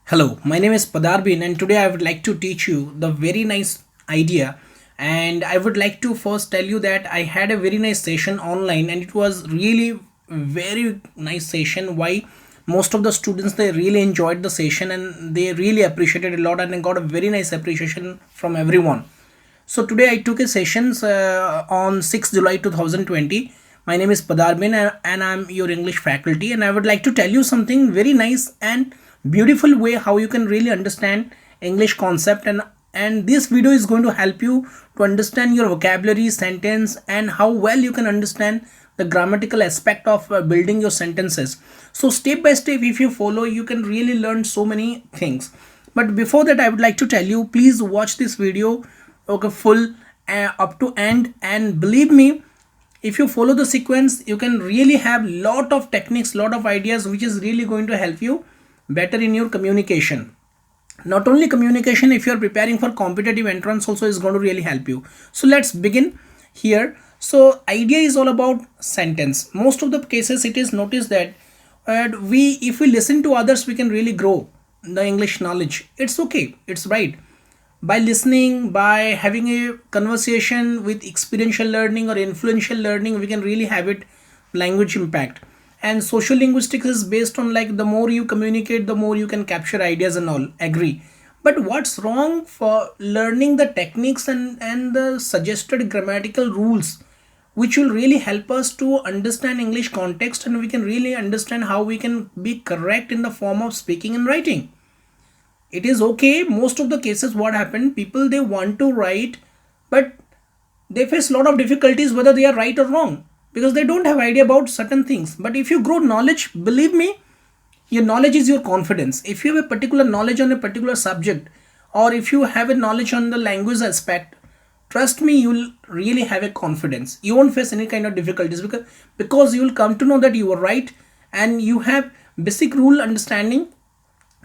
Hello, my name is Padarbin, and today I would like to teach you the very nice idea. And I would like to first tell you that I had a very nice session online, and it was really very nice session. Why? Most of the students they really enjoyed the session and they really appreciated a lot, and I got a very nice appreciation from everyone. So today I took a sessions on 6th July 2020. My name is Padarbin and I'm your English faculty, and I would like to tell you something very nice and beautiful way how you can really understand English concept, and this video is going to help you to understand your vocabulary, sentence, and how well you can understand the grammatical aspect of building your sentences. So step by step if you follow you can really learn so many things. But before that I would like to tell you, please watch this video okay full up to end, and believe me, if you follow the sequence you can really have lot of techniques, lot of ideas which is really going to help you better in your communication. Not only communication, if you are preparing for competitive entrance also is going to really help you. So let's begin here. So idea is all about sentence. Most of the cases it is noticed that we if we listen to others we can really grow the English knowledge. It's okay, it's right. By listening, by having a conversation with experiential learning or influential learning, we can really have it language impact. And social linguistics is based on like the more you communicate the more you can capture ideas and all, agree. But what's wrong for learning the techniques and the suggested grammatical rules which will really help us to understand English context, and we can really understand how we can be correct in the form of speaking and writing. It is okay, most of the cases what happen, people they want to write but they face a lot of difficulties whether they are right or wrong because they don't have idea about certain things. But if you grow knowledge, believe me, your knowledge is your confidence. If you have a particular knowledge on a particular subject, or if you have a knowledge on the language aspect, trust me, you will really have a confidence. You won't face any kind of difficulties because you will come to know that you are right and you have basic rule understanding,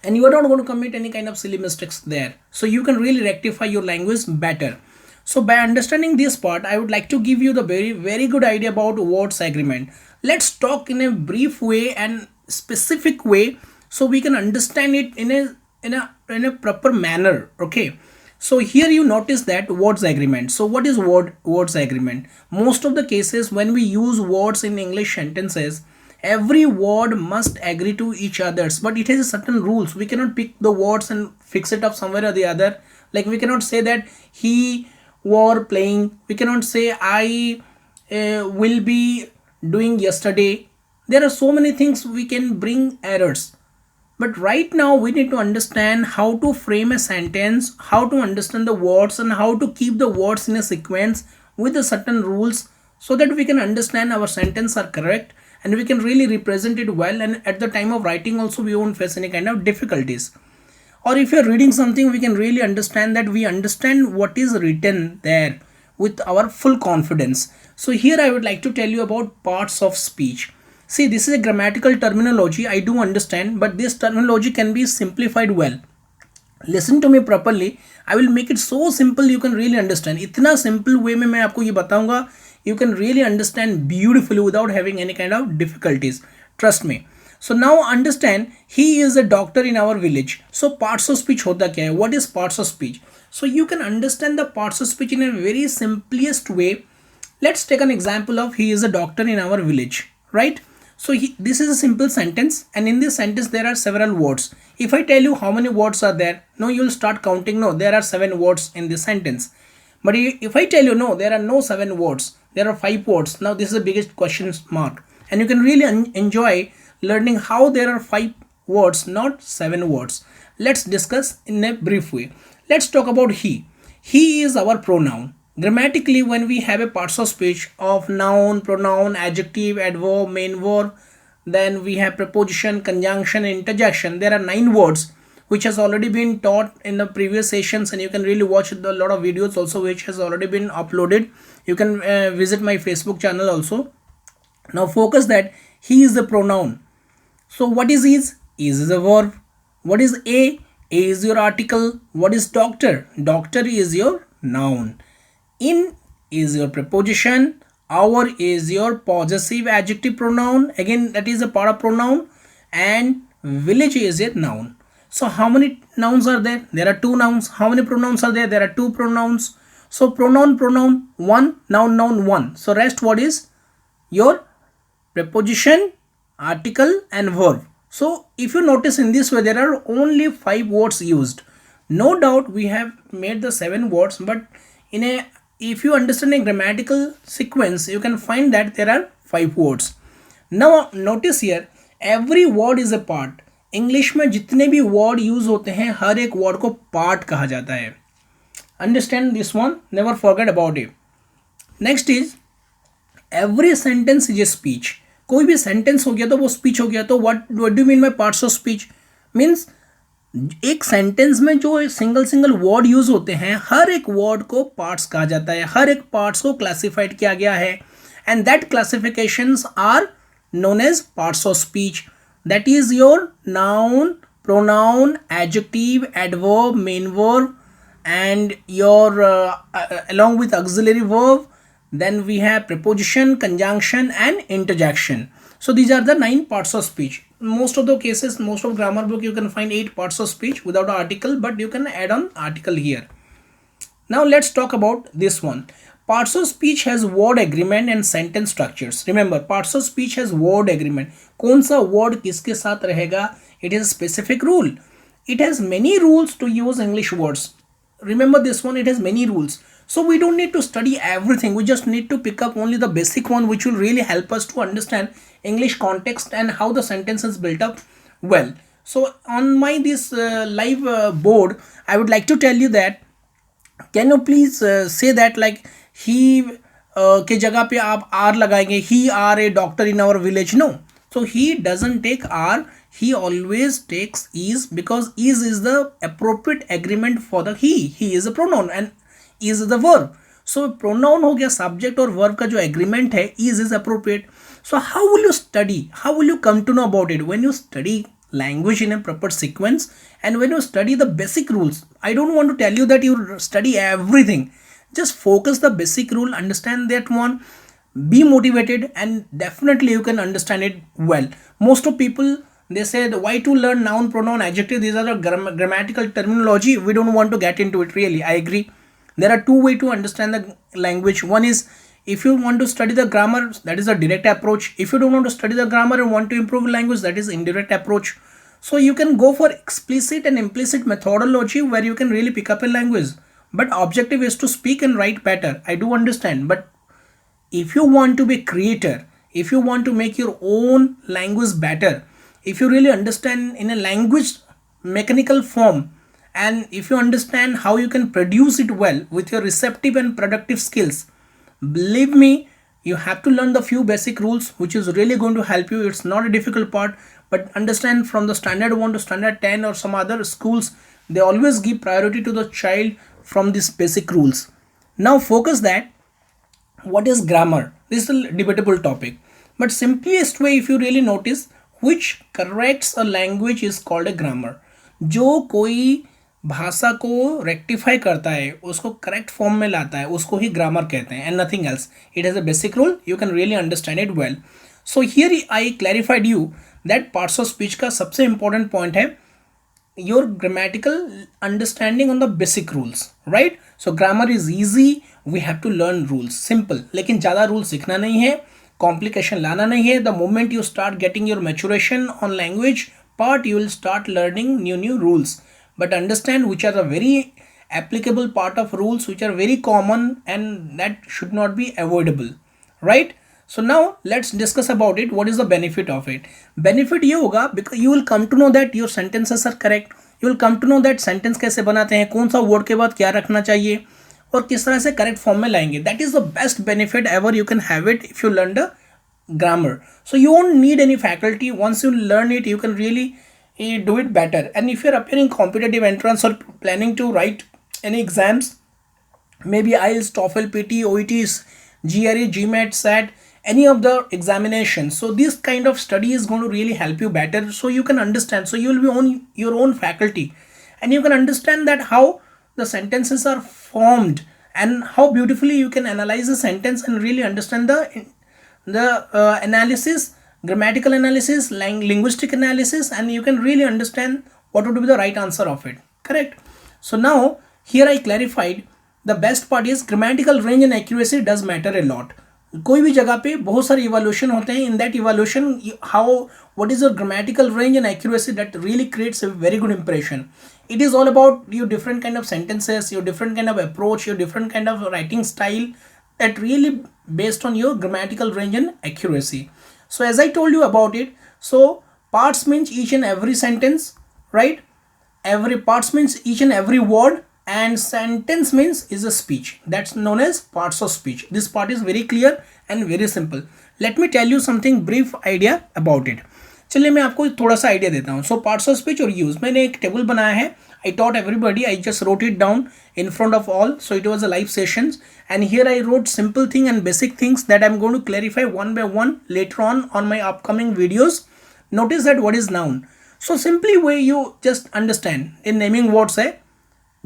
and you are not going to commit any kind of silly mistakes there, so you can really rectify your language better. So by understanding this part I would like to give you the very good idea about words agreement. Let's talk in a brief way and specific way so we can understand it in a proper manner. Okay, so here you notice that words agreement. So what is words agreement? Most of the cases when we use words in English sentences, every word must agree to each others, but it has certain rules. We cannot pick the words and fix it up somewhere or the other. Like we cannot say that he were playing, we cannot say I will be doing yesterday. There are so many things we can bring errors. But right now we need to understand how to frame a sentence, how to understand the words, and how to keep the words in a sequence with the certain rules so that we can understand our sentence are correct and we can really represent it well, and at the time of writing also we won't face any kind of difficulties. Or if you're reading something we can really understand that we understand what is written there with our full confidence. So here I would like to tell you about parts of speech. See, this is a grammatical terminology, I do understand, but this terminology can be simplified well. Listen to me properly, I will make it so simple you can really understand. इतना simple way में मैं आपको ये बताऊंगा, you can really understand beautifully without having any kind of difficulties. Trust me. So now understand, he is a doctor in our village. So parts of speech होता क्या है? What is parts of speech? So you can understand the parts of speech in a very simplest way. Let's take an example of he is a doctor in our village, right? So this is a simple sentence, and in this sentence there are several words. If I tell you how many words are there, no, you'll start counting. No, there are 7 words in this sentence. But if I tell you no, there are no 7 words, there are 5 words. Now this is the biggest question mark, and you can really enjoy learning how there are 5 words, not 7 words. Let's discuss in a brief way. Let's talk about he. He is our pronoun. Grammatically, when we have a parts of speech of noun, pronoun, adjective, adverb, main verb, then we have preposition, conjunction, interjection. There are 9 words which has already been taught in the previous sessions, and you can really watch a lot of videos also which has already been uploaded. You can visit my Facebook channel also. Now focus that he is the pronoun. So what is is? Is a verb. What is a? A is your article. What is doctor? Doctor is your noun. In is your preposition. Our is your possessive adjective pronoun. Again, that is a part of pronoun. And village is a noun. So how many nouns are there? There are two nouns. How many pronouns are there? There are two pronouns. So pronoun one, noun one. So rest what is your preposition, article and verb. So if you notice in this way there are only 5 words used. No doubt we have made the 7 words, but in a if you understand a grammatical sequence you can find that there are 5 words. Now notice here every word is a part. English में जितने भी word use होते हैं हर एक word को part कहा जाता है. Understand this one, never forget about it. Next is every sentence is a speech. कोई भी सेंटेंस हो गया तो वो स्पीच हो गया. तो what do mean by parts of speech? Means एक सेंटेंस में जो सिंगल वर्ड यूज होते हैं हर एक वर्ड को पार्ट्स कहा जाता है. हर एक पार्ट्स को क्लासिफाइड किया गया है and that classifications are known as parts of speech. That is your noun, pronoun, adjective, adverb, main verb and your along with auxiliary verb. Then we have preposition, conjunction and interjection. So these are the 9 parts of speech. Most of the cases, most of grammar book you can find 8 parts of speech without an article, but you can add on article here. Now let's talk about this one. Parts of speech has word agreement and sentence structures. Remember, parts of speech has word agreement. कौन सा word किसके साथ रहेगा? It is a specific rule. It has many rules to use English words. Remember this one, it has many rules. So we don't need to study everything. We just need to pick up only the basic one which will really help us to understand English context and how the sentence is built up well. So on my this live board, I would like to tell you that, can you please say that like he के जगह पे आप R लगाएंगे. He are a doctor in our village. No, so he doesn't take r, he always takes is, because is the appropriate agreement for the he is a pronoun and is the verb. So pronoun हो गया subject और verb का जो agreement है is appropriate. So how will you study, how will you come to know about it? When you study language in a proper sequence and when you study the basic rules. I don't want to tell you that you study everything. Just focus the basic rule, understand that one, be motivated and definitely you can understand it well. Most of people, they say why to learn noun, pronoun, adjective, these are the grammatical terminology. We don't want to get into it really. I agree. There are two ways to understand the language. One is if you want to study the grammar, that is a direct approach. If you don't want to study the grammar and want to improve language, that is indirect approach. So you can go for explicit and implicit methodology where you can really pick up a language. But objective is to speak and write better. I do understand. But if you want to be creator, if you want to make your own language better, if you really understand in a language mechanical form, and if you understand how you can produce it well with your receptive and productive skills, believe me, you have to learn the few basic rules which is really going to help you. It's not a difficult part, but understand from the standard 1 to standard 10 or some other schools, they always give priority to the child from these basic rules. Now focus that what is grammar. This is a debatable topic, but simplest way if you really notice which corrects a language is called a grammar. जो कोई भाषा को rectify करता है, उसको correct form में लाता है, उसको ही ग्रामर कहते हैं and nothing else. It has a basic rule, you can really understand it well. So here I clarified you that parts of speech का सबसे इंपॉर्टेंट पॉइंट है your grammatical understanding on the basic rules, right? So grammar is easy, we have to learn rules, simple. लेकिन ज़्यादा rules सीखना नहीं है, complication लाना नहीं है. The moment you start getting your maturation on language part, you will start learning new rules. But understand which are the very applicable part of rules which are very common and that should not be avoidable, right? So now let's discuss about it. What is the benefit of it? Benefit ये होगा because you will come to know that your sentences are correct. You will come to know that sentence कैसे बनाते हैं, कौन सा word के बाद क्या रखना चाहिए और किस तरह से correct form में लाएंगे. That is the best benefit ever you can have it if you learn the grammar. So you won't need any faculty. Once you learn it, you can really do it better. And if you're appearing competitive entrance or planning to write any exams, maybe IELTS, TOEFL, PT, OETs, GRE, GMAT, SAT, any of the examinations, so this kind of study is going to really help you better, so you can understand. So you will be on your own faculty and you can understand that how the sentences are formed and how beautifully you can analyze a sentence and really understand the analysis, grammatical analysis, linguistic analysis, and you can really understand what would be the right answer of it, correct? So now here I clarified the best part is grammatical range and accuracy does matter a lot. कोई भी जगह पे बहुत सारे evolution होते हैं, in that evolution how what is your grammatical range and accuracy that really creates a very good impression. It is all about your different kind of sentences, your different kind of approach, your different kind of writing style that really based on your grammatical range and accuracy. So as I told you about it, so parts means each and every sentence, right? Every parts means each and every word, and sentence means is a speech, that's known as parts of speech. This part is very clear and very simple. Let me tell you something brief idea about it. चलिए मैं आपको थोड़ा सा idea देता हूँ. सो parts of speech और use, मैंने एक टेबल बनाया है. I taught everybody, I just wrote it down in front of all, so it was a live sessions, and here I wrote simple thing and basic things that I'm going to clarify one by one later on my upcoming videos. Notice that what is noun. So simply way you just understand in naming words है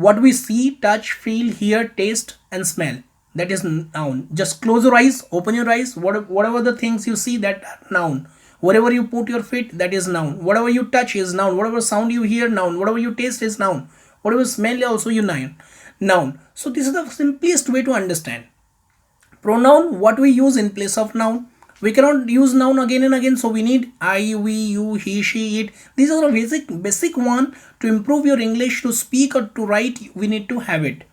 what we see, touch, feel, hear, taste and smell, that is noun. Just close your eyes, open your eyes, whatever the things you see, that are noun. Wherever you put your feet, that is noun. Whatever you touch is noun. Whatever sound you hear, noun. Whatever you taste is noun. Whatever smell also you noun. So this is the simplest way to understand. Pronoun, what we use in place of noun. We cannot use noun again and again, so we need I, we, you, he, she, it. These are the basic one. To improve your English, to speak or to write, we need to have it.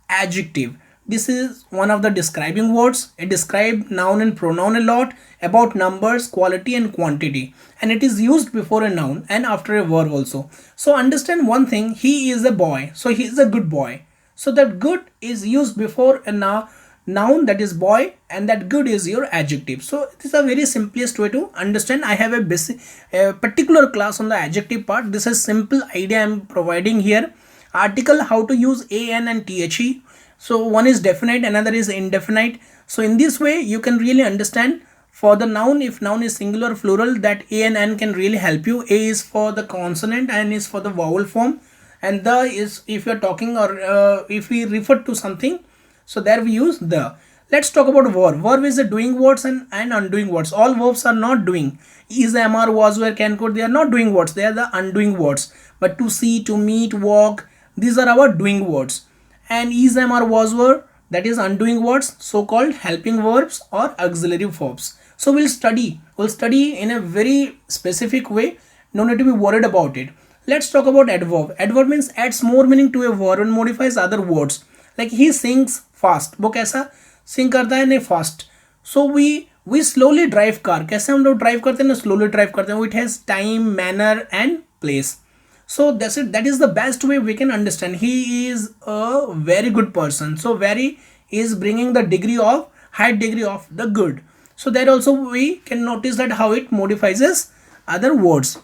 Adjective, this is one of the describing words. It describes noun and pronoun a lot, about numbers, quality and quantity, and it is used before a noun and after a verb also. So understand one thing, he is a boy, so he is a good boy. So that good is used before a noun, that is boy, and that good is your adjective. So this is a very simplest way to understand. I have a particular class on the adjective part. This is simple idea I am providing here. Article, how to use a, n and the. So one is definite, another is indefinite. So in this way you can really understand. For the noun, if noun is singular, plural, that a and n can really help you. A is for the consonant, n is for the vowel form, and the is if you're talking or if we refer to something, so there we use the. Let's talk about verb. Verb is the doing words and undoing words. All verbs are not doing. Is, am, are, was, were, can, could, they are not doing words, they are the undoing words. But to see, to meet, walk, these are our doing words. And is, am, are, was, were, that is undoing words, so called helping verbs or auxiliary verbs. So we'll study in a very specific way. No need to be worried about it. Let's talk about adverb. Adverb means adds more meaning to a word and modifies other words. Like he sings fast, वो कैसा sing करता है, नहीं fast. So we slowly drive car. कैसे हम लोग drive करते हैं ना, slowly drive करते हैं. It has time, manner and place. So that's it. That is the best way we can understand. He is a very good person. So very is bringing the high degree of the good. So that also we can notice that how it modifies other words.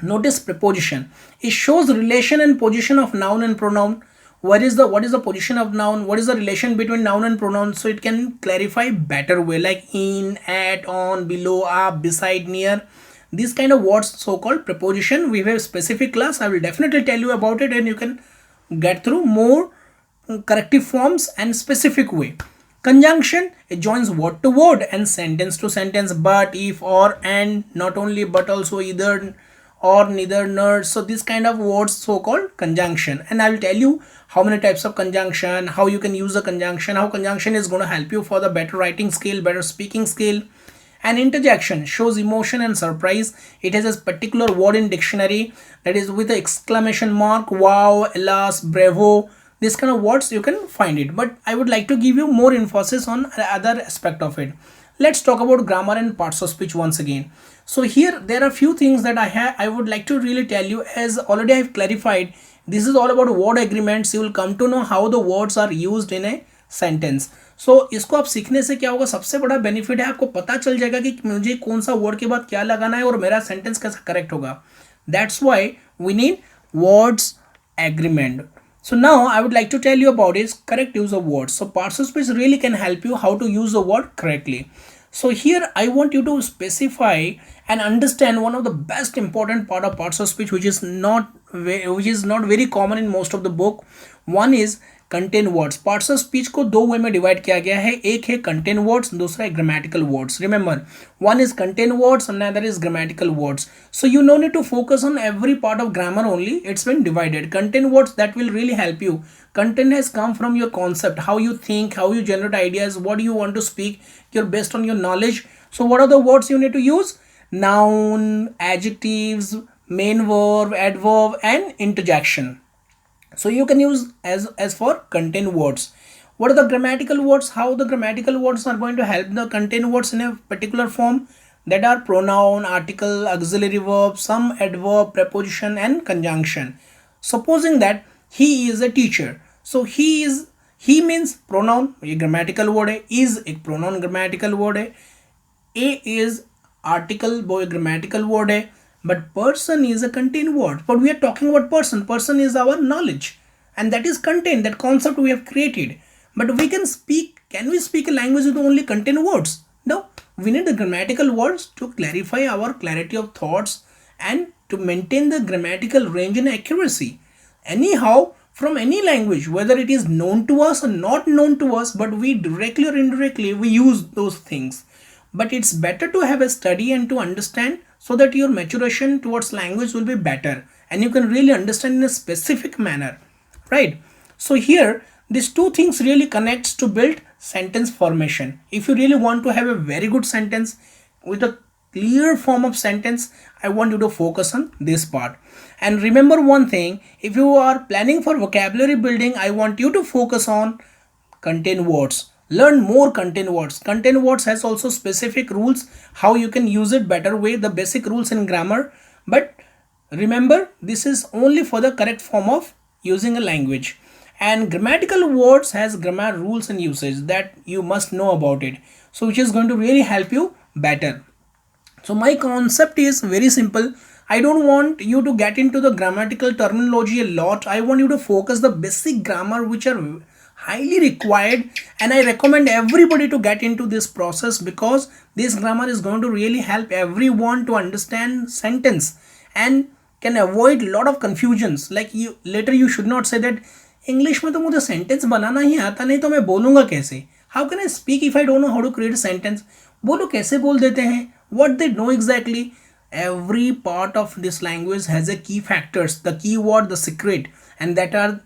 Notice preposition. It shows relation and position of noun and pronoun. What is the position of noun? What is the relation between noun and pronoun? So it can clarify better way, like in, at, on, below, up, beside, near. These kind of words, so called preposition. We have a specific class. I will definitely tell you about it, and you can get through more corrective forms and specific way. Conjunction, it joins word to word and sentence to sentence. But, if, or, and, not only but also, either, or, neither, nor. So this kind of words, so called conjunction. And I will tell you how many types of conjunction, how you can use the conjunction, how conjunction is going to help you for the better writing skill, better speaking skill. And interjection shows emotion and surprise. It has a particular word in dictionary, that is with the exclamation mark, wow, alas, bravo. This kind of words you can find it, but I would like to give you more emphasis on other aspect of it. Let's talk about grammar and parts of speech once again. So here there are few things that I would like to really tell you. As already I have clarified, this is all about word agreements. You will come to know how the words are used in a sentence. So इसको आप सीखने से क्या होगा, सबसे बड़ा benefit है, आपको पता चल जाएगा कि मुझे कौन सा वर्ड के बाद क्या लगाना है और मेरा सेंटेंस कैसा करेक्ट होगा. That's why we need words agreement. So now I would like to tell you about is correct use of words. So parts of speech really can help you how to use the word correctly. So here I want you to specify and understand one of the best important part of parts of speech, which is not very common in most of the book. One is contain words. Parts of speech को दो वे में divide किया गया है, एक है contain words, दूसरा है grammatical words. Remember, one is contain words and another is grammatical words. So you no need to focus on every part of grammar only, it's been divided. Content words, that will really help you. Content has come from your concept, how you think, how you generate ideas, what you want to speak, you're based on your knowledge. So what are the words you need to use? Noun, adjectives, main verb, adverb and interjection. So you can use as for content words. What are the grammatical words? How the grammatical words are going to help the content words in a particular form? That are pronoun, article, auxiliary verb, some adverb, preposition and conjunction. Supposing that he is a teacher, so he means pronoun, ये grammatical word है, is एक pronoun grammatical word है, a is article, वो एक grammatical word है, but person is a content word. But we are talking about person is our knowledge, and that is content, that concept we have created. But can we speak a language with only content words? No, we need the grammatical words to clarify our clarity of thoughts and to maintain the grammatical range and accuracy. Anyhow, from any language, whether it is known to us or not known to us, but we directly or indirectly we use those things. But it's better to have a study and to understand, so that your maturation towards language will be better and you can really understand in a specific manner, right? So here these two things really connects to build sentence formation. If you really want to have a very good sentence with a clear form of sentence, I want you to focus on this part. And remember one thing, if you are planning for vocabulary building, I want you to focus on content words. Learn more content words. Content words has also specific rules how you can use it better way, the basic rules in grammar. But remember, this is only for the correct form of using a language. And grammatical words has grammar rules and usage that you must know about it, so which is going to really help you better. So my concept is very simple. I don't want you to get into the grammatical terminology a lot. I want you to focus the basic grammar which are highly required, and I recommend everybody to get into this process, because this grammar is going to really help everyone to understand sentence and can avoid a lot of confusions. Like you should not say that English में तो मुझे sentence बनाना ही आता नहीं, तो मैं बोलूँगा कैसे? How can I speak if I don't know how to create a sentence? वो लोग कैसे बोल देते हैं? What they know exactly? Every part of this language has a key factors, the keyword, the secret, and that are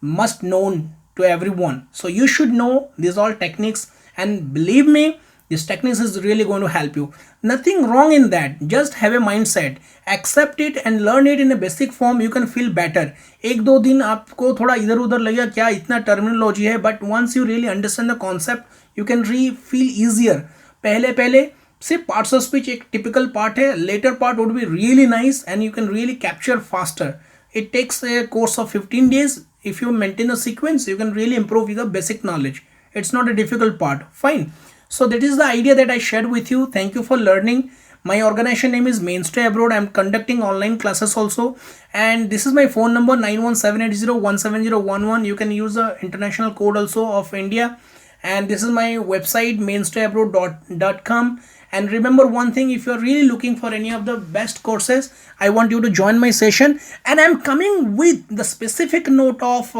must known to everyone. So you should know these all techniques, and believe me, this techniques is really going to help you. Nothing wrong in that. Just have a mindset, accept it and learn it in a basic form. You can feel better. एक दो दिन आपको थोड़ा इधर उधर लगेगा, क्या इतना टर्मिनोलॉजी है, but once you really understand the concept, you can feel easier. पहले सिर्फ parts of speech एक typical part है, later part would be really nice and you can really capture faster. It takes a course of 15 days. If you maintain a sequence, you can really improve your basic knowledge. It's not a difficult part. Fine. So that is the idea that I shared with you. Thank you for learning. My organization name is Mainstay Abroad. I'm conducting online classes also, and this is my phone number 9178017011. You can use the international code also of India, and this is my website mainstayabroad.com. And remember one thing, if you're really looking for any of the best courses, I want you to join my session, and I'm coming with the specific note of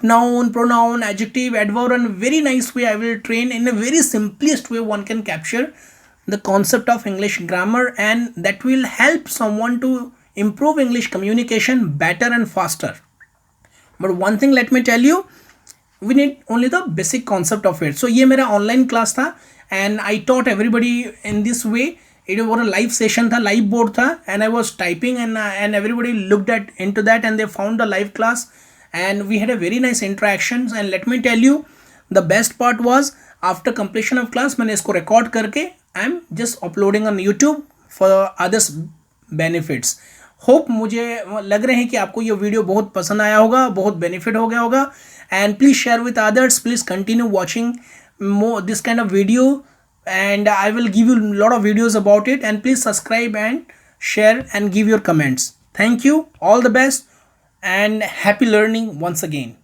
noun, pronoun, adjective, adverb, and very nice way I will train in a very simplest way one can capture the concept of English grammar, and that will help someone to improve English communication better and faster. But one thing let me tell you, we need only the basic concept of it. So ये मेरा online class था, and I taught everybody in this way. It was a live session था, live board था, and I was typing and everybody looked into that and they found the live class, and we had a very nice interactions. And let me tell you, the best part was after completion of class मैंने इसको record करके I am just uploading on YouTube for others benefits. Hope मुझे लग रहे हैं कि आपको ये वीडियो बहुत पसंद आया होगा, बहुत बेनिफिट हो गया होगा, and please share with others. Please continue watching more this kind of video, and I will give you a lot of videos about it, and please subscribe and share and give your comments. Thank you, all the best, and happy learning once again.